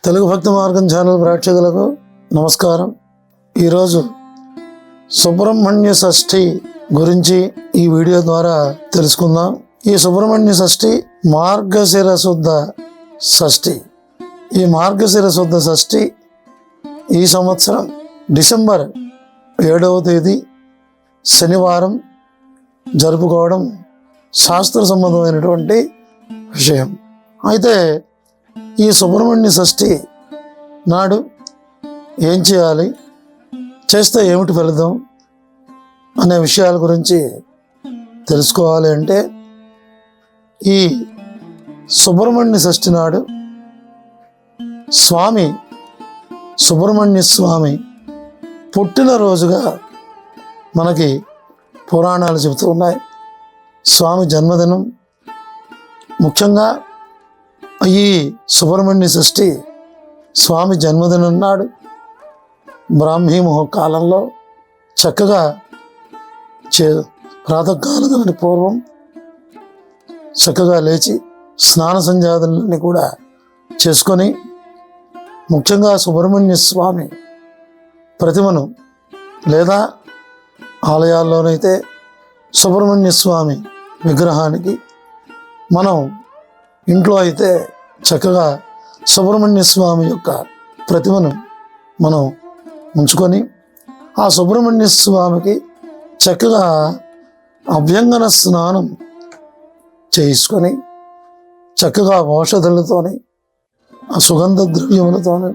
తెలుగు భక్తి మార్గం ఛానల్ ప్రేక్షకులకు నమస్కారం. ఈరోజు సుబ్రహ్మణ్య షష్ఠి గురించి ఈ వీడియో ద్వారా తెలుసుకుందాం. ఈ సుబ్రహ్మణ్య షష్ఠి మార్గశిర శుద్ధ షష్ఠి. ఈ మార్గశిర శుద్ధ షష్ఠి ఈ సంవత్సరం డిసెంబర్ 7వ తేదీ శనివారం జరుపుకోవడం శాస్త్ర సంబంధమైనటువంటి విషయం. అయితే ఈ సుబ్రహ్మణ్య షష్ఠి నాడు ఏం చేయాలి, చేస్తే ఏమిటి ఫలితం అనే విషయాల గురించి తెలుసుకోవాలి. అంటే ఈ సుబ్రహ్మణ్య షష్ఠి నాడు సుబ్రహ్మణ్య స్వామి పుట్టినరోజుగా మనకి పురాణాలు చెబుతూ ఉన్నాయి. స్వామి జన్మదినం ముఖ్యంగా ఈ సుబ్రహ్మణ్య షష్ఠి స్వామి జన్మదినం నాడు బ్రాహ్మీ ముహూర్కాలంలో చక్కగా ప్రాతకాలానికి పూర్వం చక్కగా లేచి స్నాన సంధ్యాదులని కూడా చేసుకొని, ముఖ్యంగా సుబ్రహ్మణ్య స్వామి ప్రతిమను లేదా ఆలయాల్లోనైతే సుబ్రహ్మణ్య స్వామి విగ్రహానికి, మనం ఇంట్లో అయితే చక్కగా సుబ్రహ్మణ్య స్వామి యొక్క ప్రతిమను మనం ఉంచుకొని ఆ సుబ్రహ్మణ్య స్వామికి చక్కగా అభ్యంగన స్నానం చేసుకొని చక్కగా ఔషధులతోని ఆ సుగంధ ద్రవ్యములతోని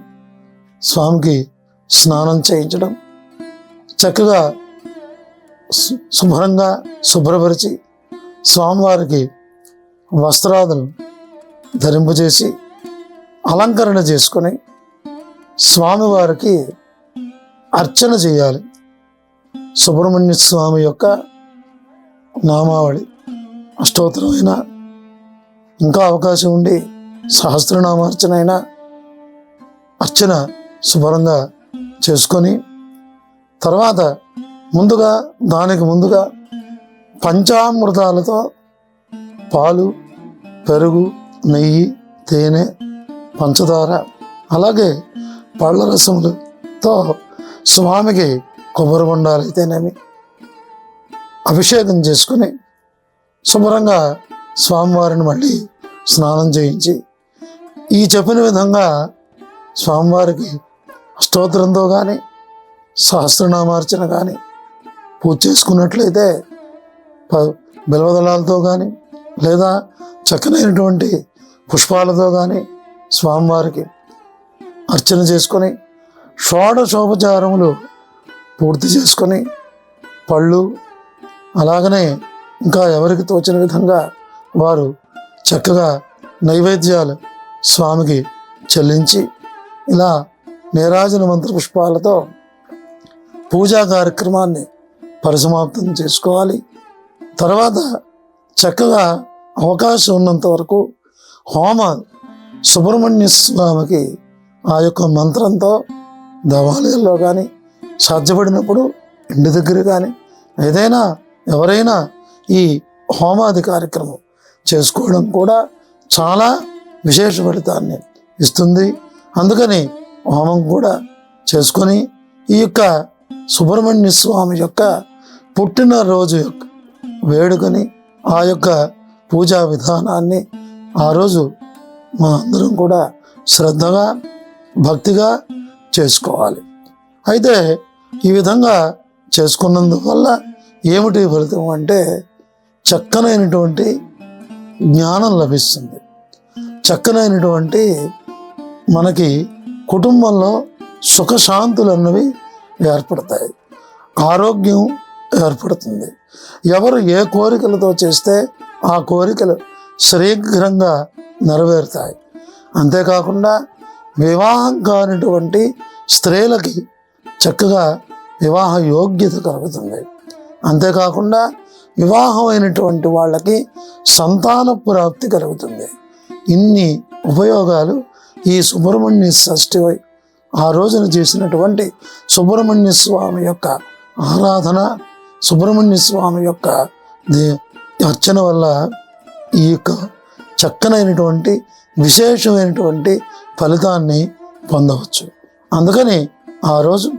స్వామికి స్నానం చేయించడం, చక్కగా శుభ్రంగా శుభ్రపరిచి స్వామివారికి వస్త్రాదులు ధరింపజేసి అలంకరణ చేసుకొని స్వామివారికి అర్చన చేయాలి. సుబ్రహ్మణ్య స్వామి యొక్క నామావళి అష్టోత్తరమైన, ఇంకా అవకాశం ఉండి సహస్రనామార్చన అయినా అర్చన శుభ్రంగా చేసుకొని, తర్వాత దానికి ముందుగా పంచామృతాలతో పాలు, పెరుగు, నెయ్యి, తేనె, పంచదార, అలాగే పళ్ళ రసములతో స్వామికి కొబ్బరి బొండాలు అయితేనేమి అభిషేకం చేసుకుని శుభ్రంగా స్వామివారిని మళ్ళీ స్నానం చేయించి ఈ చెప్పిన విధంగా స్వామివారికి అష్టోత్తరంతో కానీ సహస్రనామార్చన కానీ పూజ చేసుకున్నట్లయితే బిల్వదళాలతో కానీ లేదా చక్కనైనటువంటి పుష్పాలతో కానీ స్వామివారికి అర్చన చేసుకొని షోడశోపచారములు పూర్తి చేసుకొని పళ్ళు, అలాగనే ఇంకా ఎవరికి తోచిన విధంగా వారు చక్కగా నైవేద్యాలు స్వామికి చెల్లించి ఇలా నీరాజన మంత్ర పుష్పాలతో పూజా కార్యక్రమాన్ని పరిసమాప్తం చేసుకోవాలి. తర్వాత చక్కగా అవకాశం ఉన్నంత వరకు సుబ్రహ్మణ్య స్వామికి ఆ యొక్క మంత్రంతో దేవాలయాల్లో కానీ సాధ్యపడినప్పుడు ఇంటి దగ్గర కానీ ఏదైనా ఎవరైనా ఈ హోమాది కార్యక్రమం చేసుకోవడం కూడా చాలా విశేష ఫలితాన్ని ఇస్తుంది. అందుకని హోమం కూడా చేసుకొని ఈ యొక్క సుబ్రహ్మణ్య స్వామి యొక్క పుట్టినరోజు యొక్క వేడుకని, ఆ యొక్క పూజా విధానాన్ని ఆ రోజు మా అందరం కూడా శ్రద్ధగా భక్తిగా చేసుకోవాలి. అయితే ఈ విధంగా చేసుకున్నందువల్ల ఏమిటి ఫలితం అంటే చక్కనైనటువంటి జ్ఞానం లభిస్తుంది. చక్కనైనటువంటి మనకి కుటుంబంలో సుఖశాంతులు అన్నవి ఏర్పడతాయి, ఆరోగ్యం ఏర్పడుతుంది. ఎవరు ఏ కోరికలతో చేస్తే ఆ కోరికలు శీఘ్రంగా నెరవేరుతాయి. అంతేకాకుండా వివాహం కానిటువంటి స్త్రీలకి చక్కగా వివాహ యోగ్యత కలుగుతుంది. అంతేకాకుండా వివాహం అయినటువంటి వాళ్ళకి సంతాన ప్రాప్తి కలుగుతుంది. ఇన్ని ఉపయోగాలు ఈ సుబ్రహ్మణ్య షష్ఠి ఆ రోజున చేసినటువంటి సుబ్రహ్మణ్య స్వామి యొక్క ఆరాధన, సుబ్రహ్మణ్య స్వామి యొక్క అర్చన వల్ల ఈ యొక్క చక్కనైనటువంటి విశేషమైనటువంటి ఫలితాన్ని పొందవచ్చు. అందుకని ఆ రోజు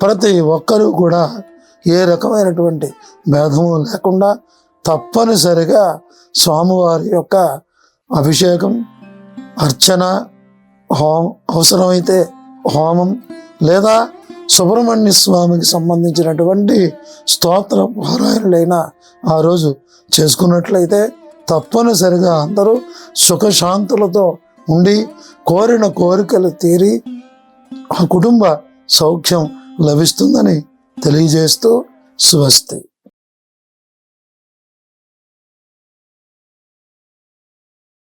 ప్రతి ఒక్కరూ కూడా ఏ రకమైనటువంటి భేదము లేకుండా తప్పనిసరిగా స్వామివారి యొక్క అభిషేకం, అర్చన, అవసరమైతే హోమం లేదా సుబ్రహ్మణ్య స్వామికి సంబంధించినటువంటి స్తోత్ర పారాయణలైన ఆ రోజు చేసుకున్నట్లయితే తప్పనిసరిగా అందరూ సుఖశాంతులతో ఉండి కోరిన కోరికలు తీరి ఆ కుటుంబ సౌఖ్యం లభిస్తుందని తెలియజేస్తూ స్వస్తి.